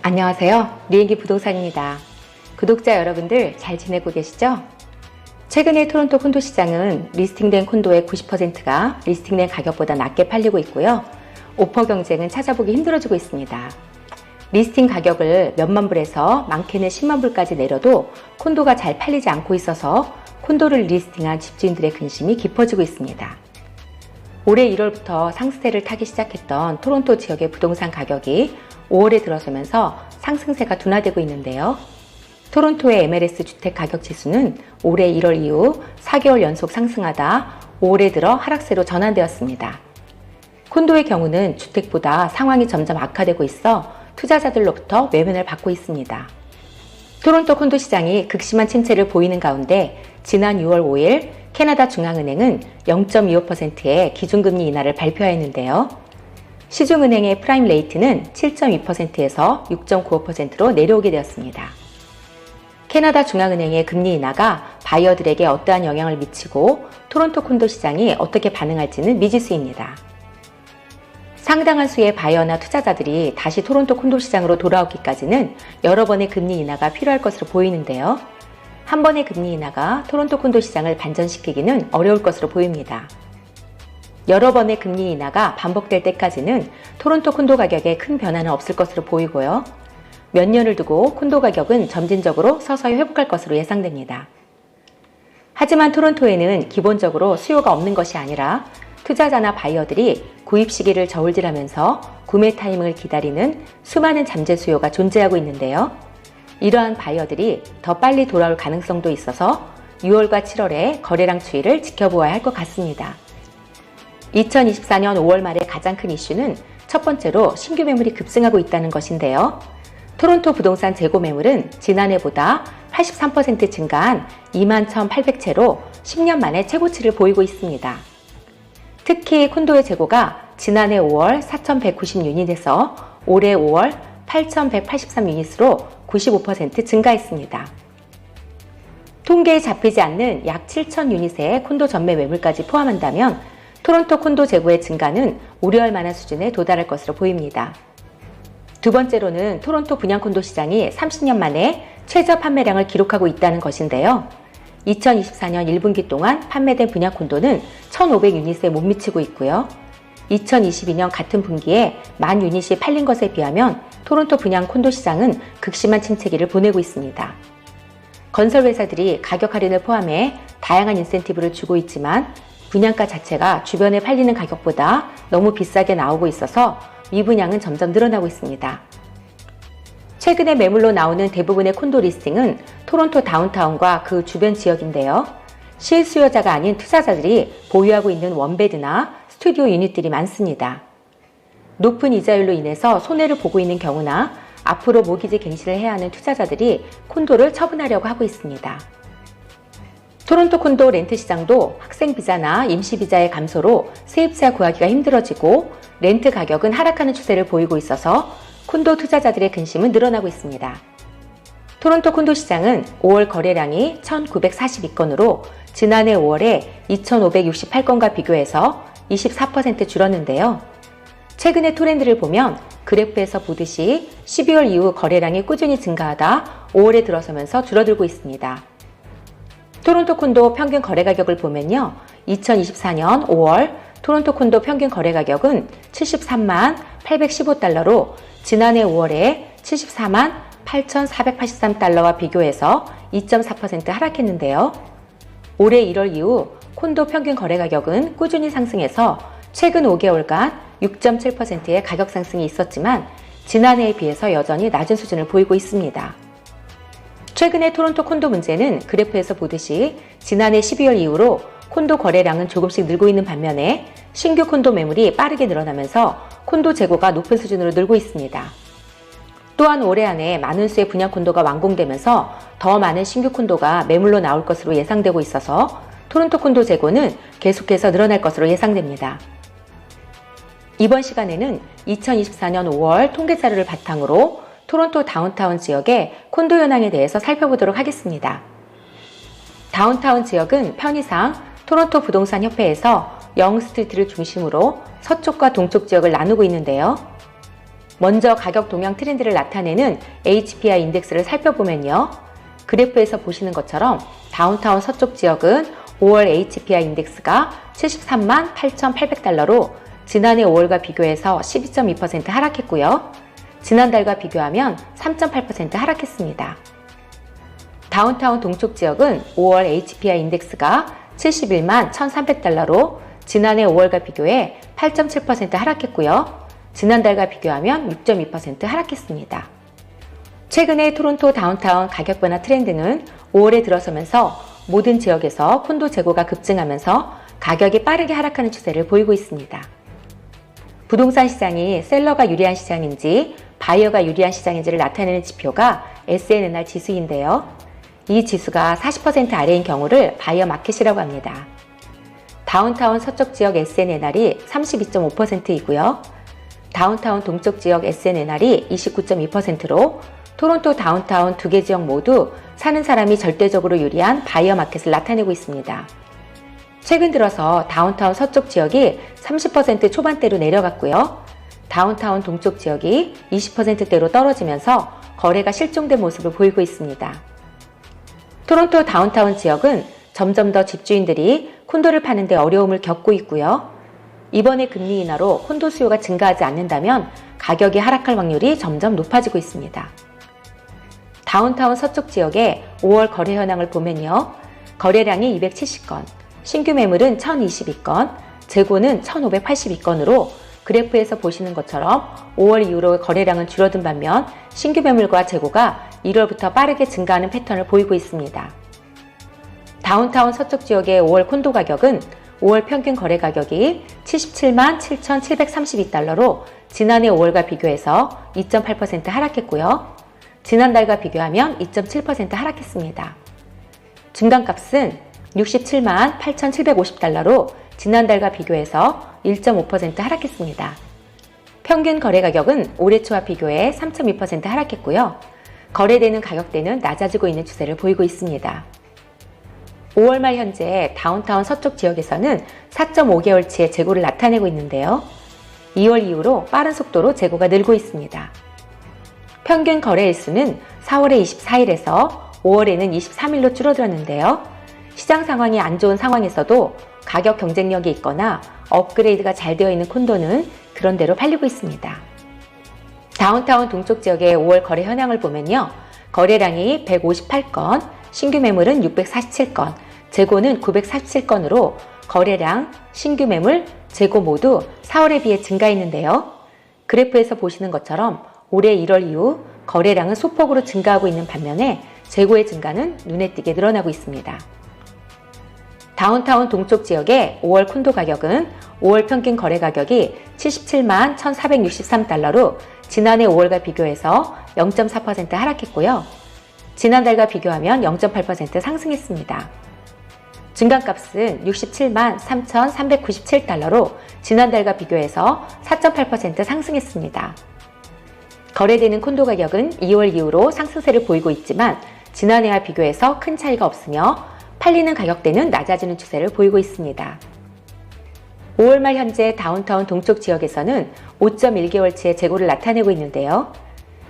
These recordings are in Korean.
안녕하세요. 리앤기 부동산입니다. 구독자 여러분들 잘 지내고 계시죠? 최근에 토론토 콘도 시장은 리스팅된 콘도의 90%가 리스팅된 가격보다 낮게 팔리고 있고요. 오퍼 경쟁은 찾아보기 힘들어지고 있습니다. 리스팅 가격을 몇만 불에서 많게는 10만 불까지 내려도 콘도가 잘 팔리지 않고 있어서 콘도를 리스팅한 집주인들의 근심이 깊어지고 있습니다. 올해 1월부터 상승세를 타기 시작했던 토론토 지역의 부동산 가격이 5월에 들어서면서 상승세가 둔화되고 있는데요. 토론토의 MLS 주택 가격 지수는 올해 1월 이후 4개월 연속 상승하다 5월에 들어 하락세로 전환되었습니다. 콘도의 경우는 주택보다 상황이 점점 악화되고 있어 투자자들로부터 외면을 받고 있습니다. 토론토 콘도 시장이 극심한 침체를 보이는 가운데 지난 6월 5일 캐나다 중앙은행은 0.25%의 기준금리 인하를 발표했는데요. 시중은행의 프라임 레이트는 7.2%에서 6.95%로 내려오게 되었습니다. 캐나다 중앙은행의 금리 인하가 바이어들에게 어떠한 영향을 미치고 토론토 콘도 시장이 어떻게 반응할지는 미지수입니다. 상당한 수의 바이어나 투자자들이 다시 토론토 콘도 시장으로 돌아오기까지는 여러 번의 금리 인하가 필요할 것으로 보이는데요. 한 번의 금리 인하가 토론토 콘도 시장을 반전시키기는 어려울 것으로 보입니다. 여러 번의 금리 인하가 반복될 때까지는 토론토 콘도 가격에 큰 변화는 없을 것으로 보이고요. 몇 년을 두고 콘도 가격은 점진적으로 서서히 회복할 것으로 예상됩니다. 하지만 토론토에는 기본적으로 수요가 없는 것이 아니라 투자자나 바이어들이 구입 시기를 저울질하면서 구매 타이밍을 기다리는 수많은 잠재 수요가 존재하고 있는데요. 이러한 바이어들이 더 빨리 돌아올 가능성도 있어서 6월과 7월의 거래량 추이를 지켜보아야 할 것 같습니다. 2024년 5월 말의 가장 큰 이슈는 첫 번째로 신규 매물이 급증하고 있다는 것인데요. 토론토 부동산 재고 매물은 지난해보다 83% 증가한 21,800채로 10년 만에 최고치를 보이고 있습니다. 특히 콘도의 재고가 지난해 5월 4,190유닛에서 올해 5월 8,183유닛으로 95% 증가했습니다. 통계에 잡히지 않는 약 7,000유닛의 콘도 전매 매물까지 포함한다면 토론토 콘도 재고의 증가는 우려할 만한 수준에 도달할 것으로 보입니다. 두 번째로는 토론토 분양 콘도 시장이 30년 만에 최저 판매량을 기록하고 있다는 것인데요. 2024년 1분기 동안 판매된 분양 콘도는 1,500유닛에 못 미치고 있고요. 2022년 같은 분기에 10,000유닛이 팔린 것에 비하면 토론토 분양 콘도 시장은 극심한 침체기를 보내고 있습니다. 건설회사들이 가격 할인을 포함해 다양한 인센티브를 주고 있지만 분양가 자체가 주변에 팔리는 가격보다 너무 비싸게 나오고 있어서 미분양은 점점 늘어나고 있습니다. 최근에 매물로 나오는 대부분의 콘도 리스팅은 토론토 다운타운과 그 주변 지역인데요. 실수요자가 아닌 투자자들이 보유하고 있는 원베드나 스튜디오 유닛들이 많습니다. 높은 이자율로 인해서 손해를 보고 있는 경우나 앞으로 모기지 갱신을 해야 하는 투자자들이 콘도를 처분하려고 하고 있습니다. 토론토 콘도 렌트 시장도 학생 비자나 임시 비자의 감소로 세입자 구하기가 힘들어지고 렌트 가격은 하락하는 추세를 보이고 있어서 콘도 투자자들의 근심은 늘어나고 있습니다. 토론토 콘도 시장은 5월 거래량이 1,942건으로 지난해 5월에 2,568건과 비교해서 24% 줄었는데요. 최근의 트렌드를 보면 그래프에서 보듯이 12월 이후 거래량이 꾸준히 증가하다 5월에 들어서면서 줄어들고 있습니다. 토론토 콘도 평균 거래 가격을 보면요. 2024년 5월 토론토 콘도 평균 거래 가격은 73만 815달러로 지난해 5월에 74만 8,483달러와 비교해서 2.4% 하락했는데요. 올해 1월 이후 콘도 평균 거래 가격은 꾸준히 상승해서 최근 5개월간 6.7%의 가격 상승이 있었지만 지난해에 비해서 여전히 낮은 수준을 보이고 있습니다. 최근의 토론토 콘도 문제는 그래프에서 보듯이 지난해 12월 이후로 콘도 거래량은 조금씩 늘고 있는 반면에 신규 콘도 매물이 빠르게 늘어나면서 콘도 재고가 높은 수준으로 늘고 있습니다. 또한 올해 안에 많은 수의 분양 콘도가 완공되면서 더 많은 신규 콘도가 매물로 나올 것으로 예상되고 있어서 토론토 콘도 재고는 계속해서 늘어날 것으로 예상됩니다. 이번 시간에는 2024년 5월 통계 자료를 바탕으로 토론토 다운타운 지역의 콘도 현황에 대해서 살펴보도록 하겠습니다. 다운타운 지역은 편의상 토론토 부동산 협회에서 영스트리트를 중심으로 서쪽과 동쪽 지역을 나누고 있는데요. 먼저 가격 동향 트렌드를 나타내는 HPI 인덱스를 살펴보면요. 그래프에서 보시는 것처럼 다운타운 서쪽 지역은 5월 HPI 인덱스가 73만 8,800달러로 지난해 5월과 비교해서 12.2% 하락했고요. 지난달과 비교하면 3.8% 하락했습니다. 다운타운 동쪽 지역은 5월 HPI 인덱스가 71만 1,300달러로 지난해 5월과 비교해 8.7% 하락했고요. 지난달과 비교하면 6.2% 하락했습니다. 최근에 토론토 다운타운 가격 변화 트렌드는 5월에 들어서면서 모든 지역에서 콘도 재고가 급증하면서 가격이 빠르게 하락하는 추세를 보이고 있습니다. 부동산 시장이 셀러가 유리한 시장인지 바이어가 유리한 시장인지를 나타내는 지표가 SNNR 지수인데요. 이 지수가 40% 아래인 경우를 바이어 마켓이라고 합니다. 다운타운 서쪽 지역 SNNR이 32.5%이고요. 다운타운 동쪽 지역 SNNR이 29.2%로 토론토 다운타운 두 개 지역 모두 사는 사람이 절대적으로 유리한 바이어 마켓을 나타내고 있습니다. 최근 들어서 다운타운 서쪽 지역이 30% 초반대로 내려갔고요. 다운타운 동쪽 지역이 20%대로 떨어지면서 거래가 실종된 모습을 보이고 있습니다. 토론토 다운타운 지역은 점점 더 집주인들이 콘도를 파는 데 어려움을 겪고 있고요. 이번에 금리 인하로 콘도 수요가 증가하지 않는다면 가격이 하락할 확률이 점점 높아지고 있습니다. 다운타운 서쪽 지역의 5월 거래 현황을 보면요. 거래량이 270건, 신규 매물은 1022건, 재고는 1582건으로 그래프에서 보시는 것처럼 5월 이후로 거래량은 줄어든 반면 신규 매물과 재고가 1월부터 빠르게 증가하는 패턴을 보이고 있습니다. 다운타운 서쪽 지역의 5월 콘도 가격은 5월 평균 거래 가격이 77만 7,732달러로 지난해 5월과 비교해서 2.8% 하락했고요. 지난달과 비교하면 2.7% 하락했습니다. 중간값은 67만 8,750달러로 지난달과 비교해서 1.5% 하락했습니다. 평균 거래 가격은 올해 초와 비교해 3.2% 하락했고요. 거래되는 가격대는 낮아지고 있는 추세를 보이고 있습니다. 5월 말 현재 다운타운 서쪽 지역에서는 4.5개월치의 재고를 나타내고 있는데요. 2월 이후로 빠른 속도로 재고가 늘고 있습니다. 평균 거래 일수는 4월에 24일에서 5월에는 23일로 줄어들었는데요. 시장 상황이 안 좋은 상황에서도 가격 경쟁력이 있거나 업그레이드가 잘 되어 있는 콘도는 그런대로 팔리고 있습니다. 다운타운 동쪽 지역의 5월 거래 현황을 보면요. 거래량이 158건, 신규 매물은 647건, 재고는 947건으로 거래량, 신규 매물, 재고 모두 4월에 비해 증가했는데요. 그래프에서 보시는 것처럼 올해 1월 이후 거래량은 소폭으로 증가하고 있는 반면에 재고의 증가는 눈에 띄게 늘어나고 있습니다. 다운타운 동쪽 지역의 5월 콘도 가격은 5월 평균 거래 가격이 77만 1,463달러로 지난해 5월과 비교해서 0.4% 하락했고요. 지난달과 비교하면 0.8% 상승했습니다. 중간값은 67만 3,397달러로 지난달과 비교해서 4.8% 상승했습니다. 거래되는 콘도 가격은 2월 이후로 상승세를 보이고 있지만 지난해와 비교해서 큰 차이가 없으며 팔리는 가격대는 낮아지는 추세를 보이고 있습니다. 5월 말 현재 다운타운 동쪽 지역에서는 5.1개월치의 재고를 나타내고 있는데요.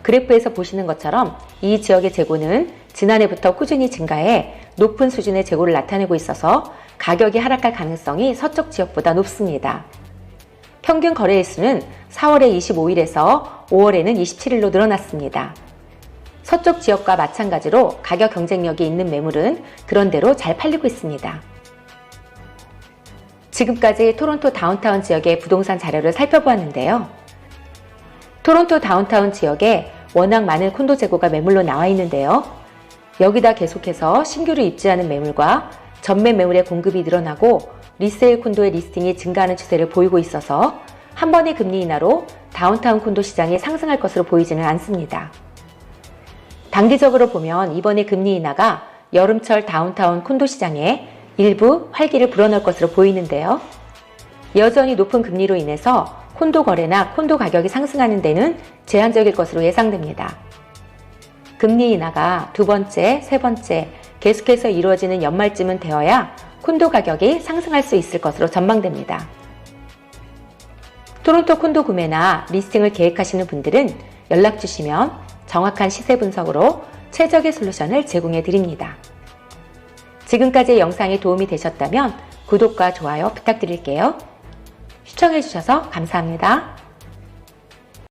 그래프에서 보시는 것처럼 이 지역의 재고는 지난해부터 꾸준히 증가해 높은 수준의 재고를 나타내고 있어서 가격이 하락할 가능성이 서쪽 지역보다 높습니다. 평균 거래 일수는 4월에 25일에서 5월에는 27일로 늘어났습니다. 서쪽 지역과 마찬가지로 가격 경쟁력이 있는 매물은 그런대로 잘 팔리고 있습니다. 지금까지 토론토 다운타운 지역의 부동산 자료를 살펴보았는데요. 토론토 다운타운 지역에 워낙 많은 콘도 재고가 매물로 나와 있는데요. 여기다 계속해서 신규로 입주하는 매물과 전매 매물의 공급이 늘어나고 리세일 콘도의 리스팅이 증가하는 추세를 보이고 있어서 한 번의 금리 인하로 다운타운 콘도 시장이 상승할 것으로 보이지는 않습니다. 단기적으로 보면 이번에 금리 인하가 여름철 다운타운 콘도 시장에 일부 활기를 불어넣을 것으로 보이는데요. 여전히 높은 금리로 인해서 콘도 거래나 콘도 가격이 상승하는 데는 제한적일 것으로 예상됩니다. 금리 인하가 두 번째, 세 번째 계속해서 이루어지는 연말쯤은 되어야 콘도 가격이 상승할 수 있을 것으로 전망됩니다. 토론토 콘도 구매나 리스팅을 계획하시는 분들은 연락 주시면 정확한 시세 분석으로 최적의 솔루션을 제공해 드립니다. 지금까지의 영상이 도움이 되셨다면 구독과 좋아요 부탁드릴게요. 시청해 주셔서 감사합니다.